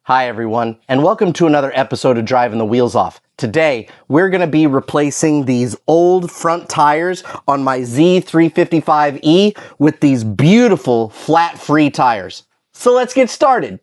Hi everyone, and welcome to another episode of Driving the Wheels Off. Today, we're going to be replacing these old front tires on my Z355E with these beautiful flat-free tires. So let's get started.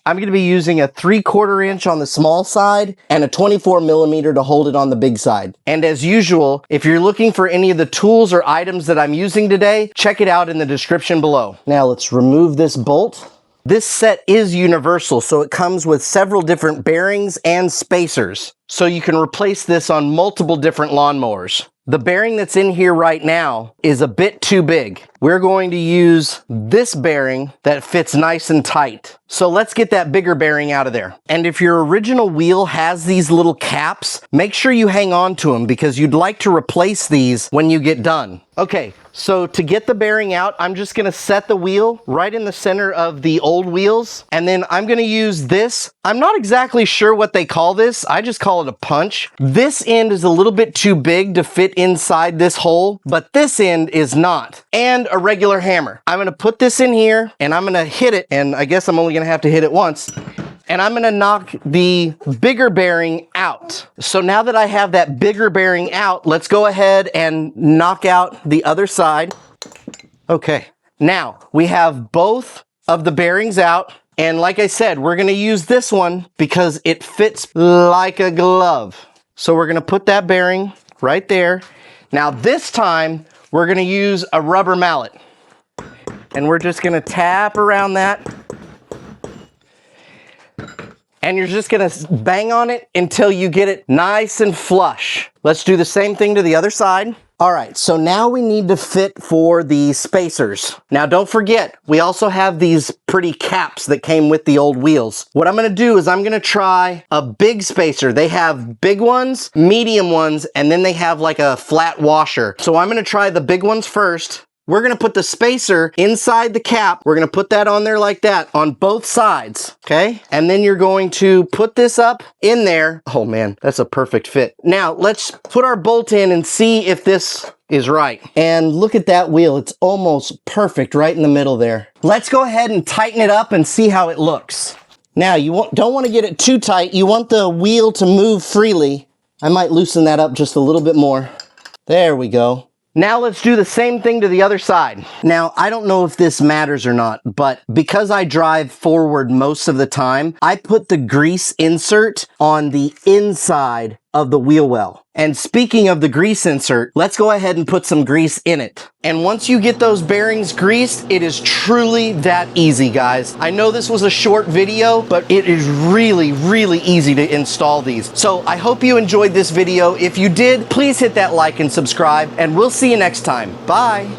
I'm going to be using a 3/4 inch on the small side and a 24 millimeter to hold it on the big side. And as usual, if you're looking for any of the tools or items that I'm using today, check it out in the description below. Now let's remove this bolt. This set is universal, so it comes with several different bearings and spacers. So you can replace this on multiple different lawnmowers. The bearing that's in here right now is a bit too big. We're going to use this bearing that fits nice and tight. So let's get that bigger bearing out of there. And if your original wheel has these little caps, make sure you hang on to them because you'd like to replace these when you get done. Okay, so to get the bearing out, I'm just gonna set the wheel right in the center of the old wheels. And then I'm gonna use this. I'm not exactly sure what they call this. I just call it a punch. This end is a little bit too big to fit inside this hole, but this end is not. And a regular hammer. I'm gonna put this in here and I'm gonna hit it, and I guess I'm only gonna have to hit it once. And I'm gonna knock the bigger bearing out. So now that I have that bigger bearing out, let's go ahead and knock out the other side. Okay, now we have both of the bearings out. And like I said, we're gonna use this one because it fits like a glove. So we're gonna put that bearing right there. Now this time, we're gonna use a rubber mallet. And we're just gonna tap around that. And you're just gonna bang on it until you get it nice and flush. Let's do the same thing to the other side. All right, so now we need to fit for the spacers. Now don't forget, we also have these pretty caps that came with the old wheels. What I'm gonna do is I'm gonna try a big spacer. They have big ones, medium ones, and then they have like a flat washer. So I'm gonna try the big ones first. We're gonna put the spacer inside the cap. We're gonna put that on there like that on both sides, okay? And then you're going to put this up in there. Oh man, that's a perfect fit. Now let's put our bolt in and see if this is right. And look at that wheel. It's almost perfect right in the middle there. Let's go ahead and tighten it up and see how it looks. Now you don't want to get it too tight. You want the wheel to move freely. I might loosen that up just a little bit more. There we go. Now let's do the same thing to the other side. Now, I don't know if this matters or not, but because I drive forward most of the time, I put the grease insert on the inside of the wheel well. And speaking of the grease insert, let's go ahead and put some grease in it. And once you get those bearings greased, it is truly that easy, guys. I know this was a short video, but it is really, really easy to install these. So I hope you enjoyed this video. If you did, please hit that like and subscribe, and we'll see you next time. Bye.